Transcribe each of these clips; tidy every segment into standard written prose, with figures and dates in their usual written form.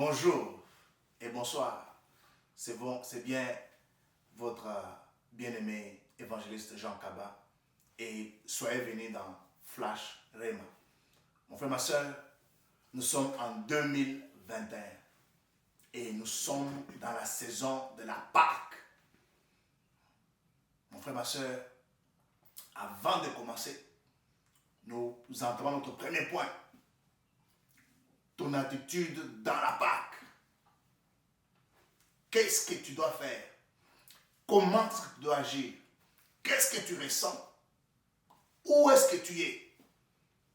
Bonjour et bonsoir. C'est bien votre bien-aimé évangéliste Jean Kaba et soyez venus dans Flash Rema. Mon frère, ma soeur, nous sommes en 2021 et nous sommes dans la saison de la Pâque. Mon frère, ma soeur, avant de commencer, nous entrons notre premier point. Ton attitude dans la Pâque. Qu'est-ce que tu dois faire? Comment est-ce que tu dois agir? Qu'est-ce que tu ressens? Où est-ce que tu es?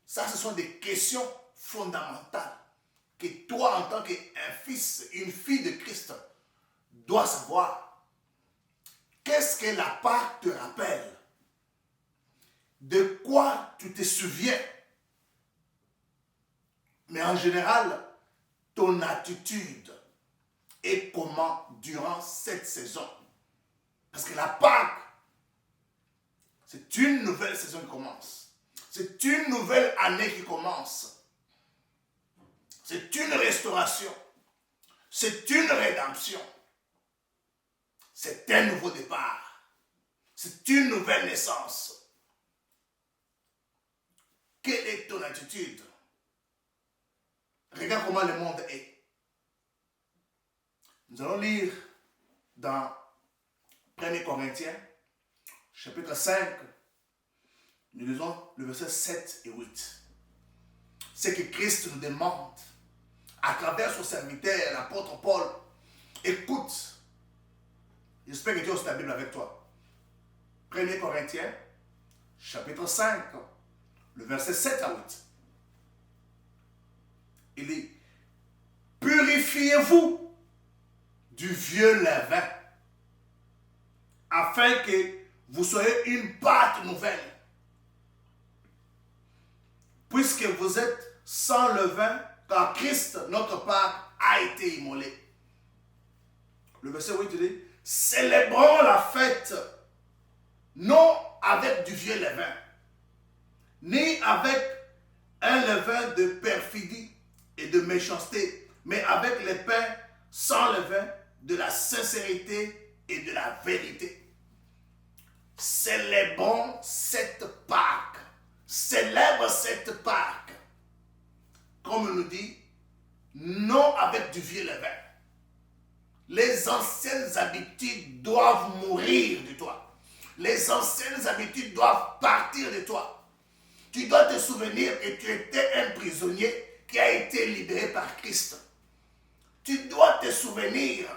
Ça, ce sont des questions fondamentales que toi, en tant qu'un fils, une fille de Christ, dois savoir. Qu'est-ce que la Pâque te rappelle? De quoi tu te souviens? Mais en général, ton attitude est comment durant cette saison? Parce que la Pâque, c'est une nouvelle saison qui commence. C'est une nouvelle année qui commence. C'est une restauration. C'est une rédemption. C'est un nouveau départ. C'est une nouvelle naissance. Quelle est ton attitude? Regarde comment le monde est. Nous allons lire dans 1 Corinthiens, chapitre 5, nous lisons le verset 7 et 8. C'est que Christ nous demande, à travers son serviteur, l'apôtre Paul, écoute, j'espère que tu as aussi ta Bible avec toi. 1 Corinthiens, chapitre 5, le verset 7 à 8. Il dit, purifiez-vous du vieux levain, afin que vous soyez une pâte nouvelle. Puisque vous êtes sans levain, car Christ, notre Pâque, a été immolé. Le verset 8 dit, célébrons la fête, non avec du vieux levain, ni avec un levain de perfidie et de méchanceté, mais avec les pains sans levain de la sincérité et de la vérité. Célébrons cette Pâque. Célèbre cette Pâque. Comme on nous dit, non avec du vieux levain. Les anciennes habitudes doivent mourir de toi. Les anciennes habitudes doivent partir de toi. Tu dois te souvenir que tu étais un prisonnier qui a été libéré par Christ. Tu dois te souvenir,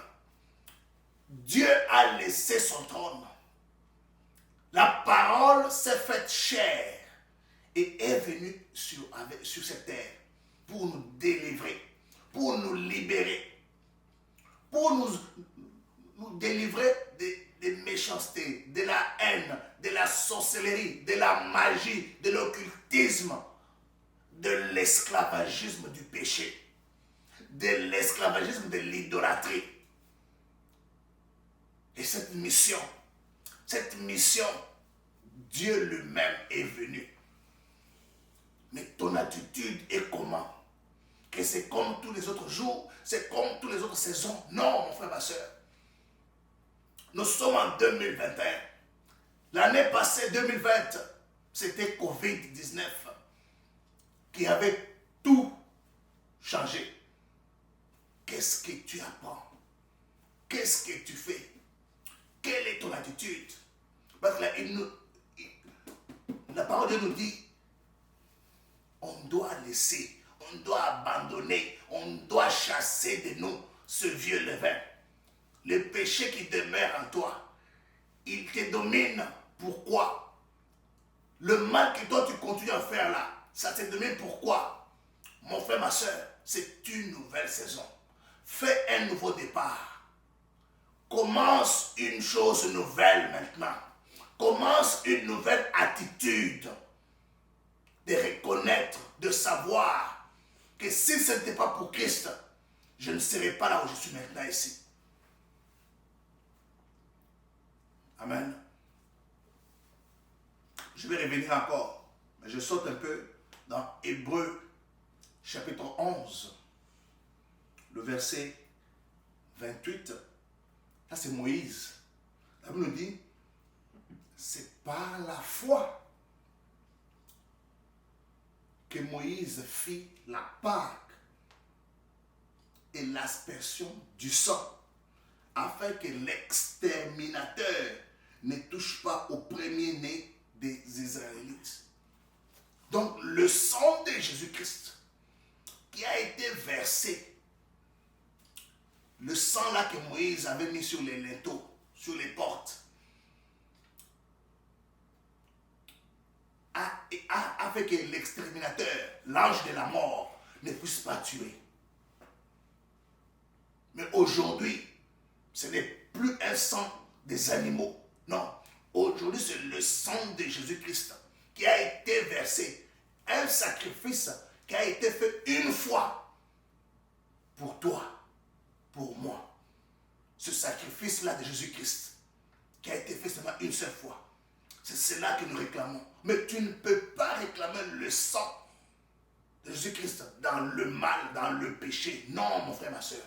Dieu a laissé son trône. La parole s'est faite chair et est venue sur cette terre pour nous délivrer, pour nous libérer, pour nous délivrer des méchancetés, de la haine, de la sorcellerie, de la magie, de l'occultisme, de l'esclavagisme du péché, de l'esclavagisme de l'idolâtrie. Et cette mission, Dieu lui-même est venu. Mais ton attitude est comment? Que c'est comme tous les autres jours, c'est comme toutes les autres saisons? Non, mon frère, ma soeur. Nous sommes en 2021. L'année passée, 2020, c'était Covid-19 qui avait tout changé. Qu'est-ce que tu apprends? Qu'est-ce que tu fais? Quelle est ton attitude? Parce que là, la parole de Dieu nous dit, on doit laisser, on doit abandonner, on doit chasser de nous ce vieux levain. Le péché qui demeure en toi, il te domine. Pourquoi? Le mal que toi tu continues à faire là, ça te domine. Pourquoi? Mon frère, ma soeur, c'est une nouvelle saison. Fais un nouveau départ. Commence une chose nouvelle maintenant. Commence une nouvelle attitude. De reconnaître, de savoir que si ce n'était pas pour Christ, je ne serais pas là où je suis maintenant ici. Amen. Je vais revenir encore, mais je saute un peu dans Hébreux chapitre 11. le verset 28, ça c'est Moïse. La Bible nous dit, c'est par la foi que Moïse fit la Pâque et l'aspersion du sang, afin que l'exterminateur ne touche pas au premier-né des Israélites. Donc le sang de Jésus-Christ qui a été versé, le sang là que Moïse avait mis sur les linteaux, sur les portes, a fait que l'exterminateur, l'ange de la mort, ne puisse pas tuer. Mais aujourd'hui, ce n'est plus un sang des animaux. Non. Aujourd'hui, c'est le sang de Jésus-Christ qui a été versé. Un sacrifice qui a été fait une fois pour toi, pour moi. Ce sacrifice-là de Jésus-Christ qui a été fait seulement une seule fois. C'est cela que nous réclamons. Mais tu ne peux pas réclamer le sang de Jésus-Christ dans le mal, dans le péché. Non, mon frère, ma soeur.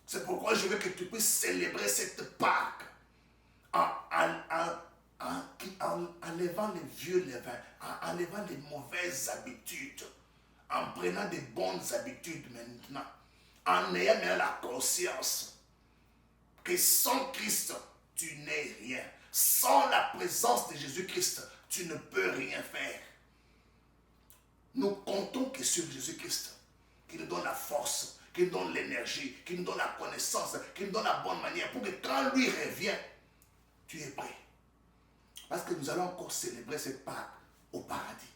C'est pourquoi je veux que tu puisses célébrer cette Pâque en enlevant les vieux levains, en enlevant les mauvaises habitudes, en prenant des bonnes habitudes maintenant, en ayant maintenant la conscience que sans Christ, tu n'es rien. Sans la présence de Jésus-Christ, tu ne peux rien faire. Nous comptons que sur Jésus-Christ, qui nous donne la force, qui nous donne l'énergie, qui nous donne la connaissance, qui nous donne la bonne manière, pour que quand lui revient, tu es prêt. Parce que nous allons encore célébrer cette Pâque au paradis.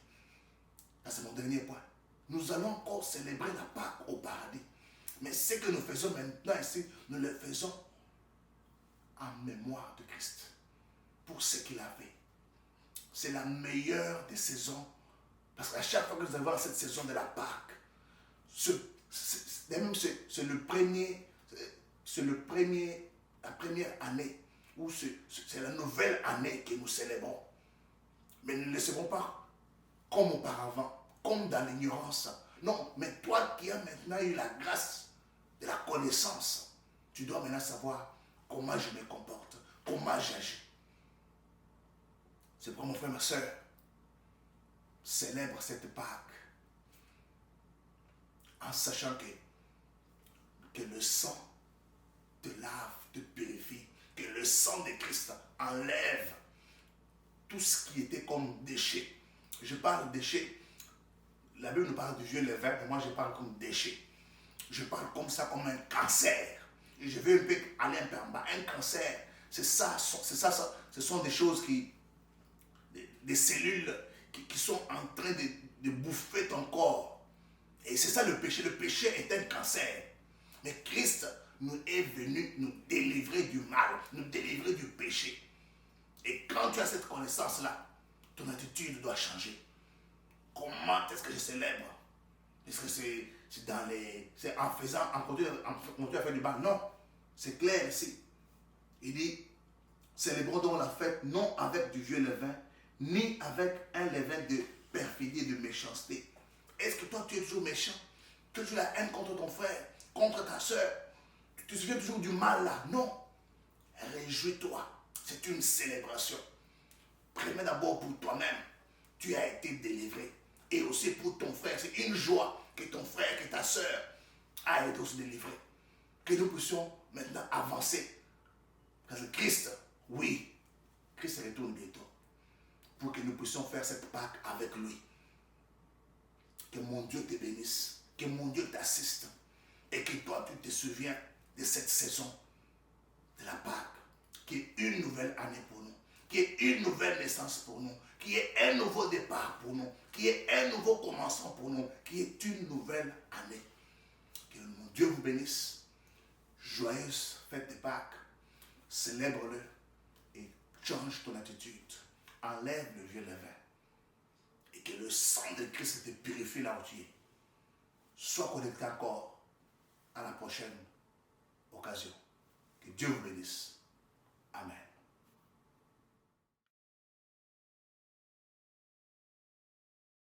Ça, c'est mon dernier point. Nous allons encore célébrer la Pâque au paradis. Mais ce que nous faisons maintenant ici, nous le faisons en mémoire de Christ. Pour ce qu'il a fait. C'est la meilleure des saisons. Parce qu'à chaque fois que nous avons cette saison de la Pâque, c'est la première année, où c'est la nouvelle année que nous célébrons. Mais nous ne le célébrons pas comme auparavant, comme dans l'ignorance. Non, mais toi qui as maintenant eu la grâce de la connaissance, tu dois maintenant savoir comment je me comporte, comment j'agis. C'est pour mon frère, ma soeur, célèbre cette Pâque en sachant que le sang te lave, te purifie, que le sang de Christ enlève tout ce qui était comme déchet. Je parle déchet, la Bible nous parle du vieux levain, mais moi je parle comme déchet. Je parle comme ça, comme un cancer. Et je vais un peu aller un peu en bas. Un cancer, ce sont des choses des cellules qui sont en train de bouffer ton corps. Et c'est ça le péché. Le péché est un cancer. Mais Christ nous est venu nous délivrer du mal, nous délivrer du péché. Et quand tu as cette connaissance-là, ton attitude doit changer. Comment est-ce que je célèbre? Est-ce que c'est en faisant, en continuant à faire du mal? Non, c'est clair ici. Il dit, célébrons donc la fête non avec du vieux levain, ni avec un levain de perfidie et de méchanceté. Est-ce que toi tu es toujours méchant? Tu as toujours la haine contre ton frère, contre ta soeur? Tu te souviens toujours du mal là? Non. Réjouis-toi. C'est une célébration. Prends d'abord pour toi-même. Tu as été délivré. Et aussi pour ton frère. C'est une joie que ton frère, que ta soeur a été aussi délivré. Que nous puissions maintenant avancer. Parce que Christ, oui, Christ retourne bientôt. Pour que nous puissions faire cette Pâque avec lui. Que mon Dieu te bénisse. Que mon Dieu t'assiste. Et que toi, tu te souviens de cette saison de la Pâque. Qui est une nouvelle année pour nous. Qui est une nouvelle naissance pour nous. Qui est un nouveau départ pour nous. Qui est un nouveau commencement pour nous. Qui est une nouvelle année. Que mon Dieu vous bénisse. Joyeuse fête de Pâques. Célèbre-le et change ton attitude. Enlève le vieux levain. Et que le sang de Christ te purifie là où tu es. Sois connecté encore à la prochaine occasion. Que Dieu vous bénisse. Amen.